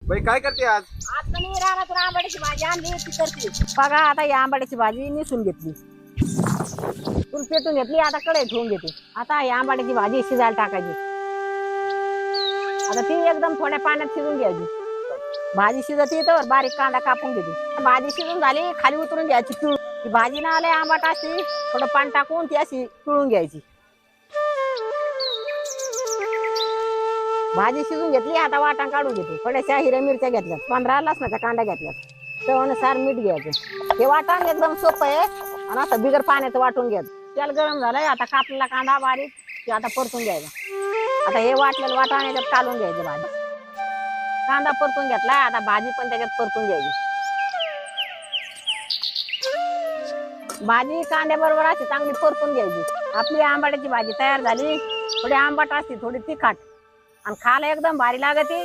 बाई काय करते आज? आज मी रानातून आंबाड्याची भाजी आणली ती करते. बघा आता ही आंबाड्याची भाजी निसून घेतली, तून पेटून घेतली, आता कढई ठेवून घेते. आता ही आंबाड्याची भाजी शिजायला टाकायची. आता ती एकदम थोड्या पाण्यात शिजून घ्यायची. भाजी शिजती तर बारीक कांदा कापून घेते. भाजी शिजून झाली, खाली उतरून घ्यायची पिळून. ती भाजी ना आले आंबाट असती, थोडं पाणी टाकून ती अशी पिळून घ्यायची. भाजी शिजून घेतली, आता वाटण काढून घेते. थोड्याशा हिरव्या मिरच्या घेतल्यात, 15 लसणाच्या कांड्या घेतल्यात, चवीनुसार मीठ घ्यायचं. हे वाटण एकदम सोपं आहे आणि असं बिगर पाण्याचं वाटून घ्यायचं. तेल गरम झालंय, आता कापलेला कांदा बारीक ते आता परतून घ्यायचा. आता हे वाटलेलं वाटण याच्यात काढून घ्यायचं. भाजी कांदा परतून घेतला, आता भाजी पण त्याच्यात परतून घ्यायची. भाजी कांद्याबरोबर अशी चांगली परतून घ्यायची. आपली आंबाड्याची भाजी तयार झाली. थोडी आंबट असते, थोडी तिखट आणि खायला एकदम भारी लागते.